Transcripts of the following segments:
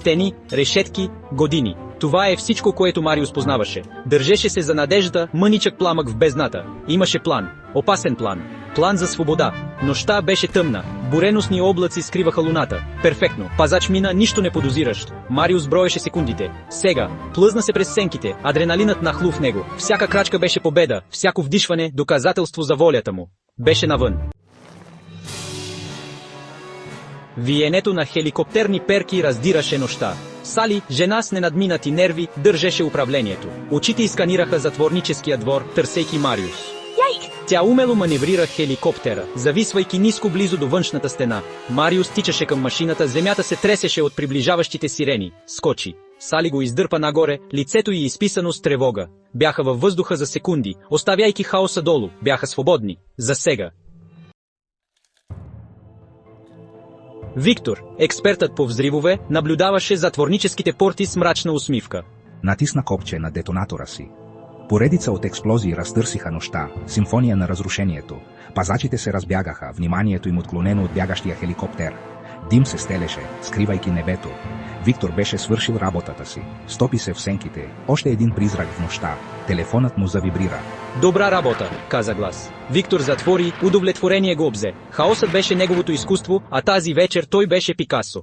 стени, решетки, години. Това е всичко, което Мариус познаваше. Държеше се за надеждата, мъничък пламък в бездната. Имаше план. Опасен план. План за свобода. Нощта беше тъмна. Буреносни облаци скриваха луната. Перфектно. Пазач мина, нищо не подозиращ. Мариус броеше секундите. Сега. Плъзна се през сенките. Адреналинът нахлу в него. Всяка крачка беше победа. Всяко вдишване – доказателство за волята му. Беше навън. Виенето на хеликоптерни перки раздираше нощта. Сали, жена с ненадминати нерви, държеше управлението. Очите изсканираха затворническия двор, търсейки Мариус. Тя умело маневрира хеликоптера, зависвайки ниско близо до външната стена. Мариус тичаше към машината, земята се тресеше от приближаващите сирени. Скочи. Сали го издърпа нагоре, лицето й изписано с тревога. Бяха във въздуха за секунди, оставяйки хаоса долу, бяха свободни. За сега. Виктор, експертът по взривове, наблюдаваше затворническите порти с мрачна усмивка. Натисна копче на детонатора си. Поредица от експлозии разтърсиха нощта, симфония на разрушението. Пазачите се разбягаха, вниманието им отклонено от бягащия хеликоптер. Дим се стелеше, скривайки небето. Виктор беше свършил работата си. Стопи се в сенките. Още един призрак в нощта. Телефонът му завибрира. Добра работа, каза глас. Виктор затвори, удовлетворение го обзе. Хаосът беше неговото изкуство, а тази вечер той беше Пикасо.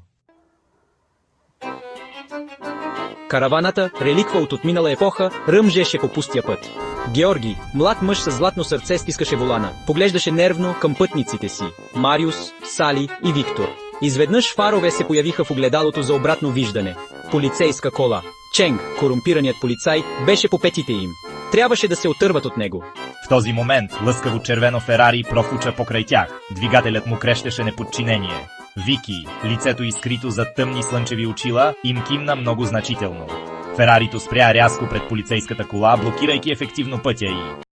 Караваната, реликва от отминала епоха, ръмжеше по пустия път. Георги, млад мъж с златно сърце, стискаше волана. Поглеждаше нервно към пътниците си. Мариус, Сали и Виктор. Изведнъж фарове се появиха в огледалото за обратно виждане. Полицейска кола. Ченг, корумпираният полицай, беше по петите им. Трябваше да се отърват от него. В този момент лъскаво червено Ферари профуча покрай тях. Двигателят му крещеше неподчинение. Вики, лицето изкрито зад тъмни слънчеви очила, им кимна много значително. Ферарито спря рязко пред полицейската кола, блокирайки ефективно пътя й.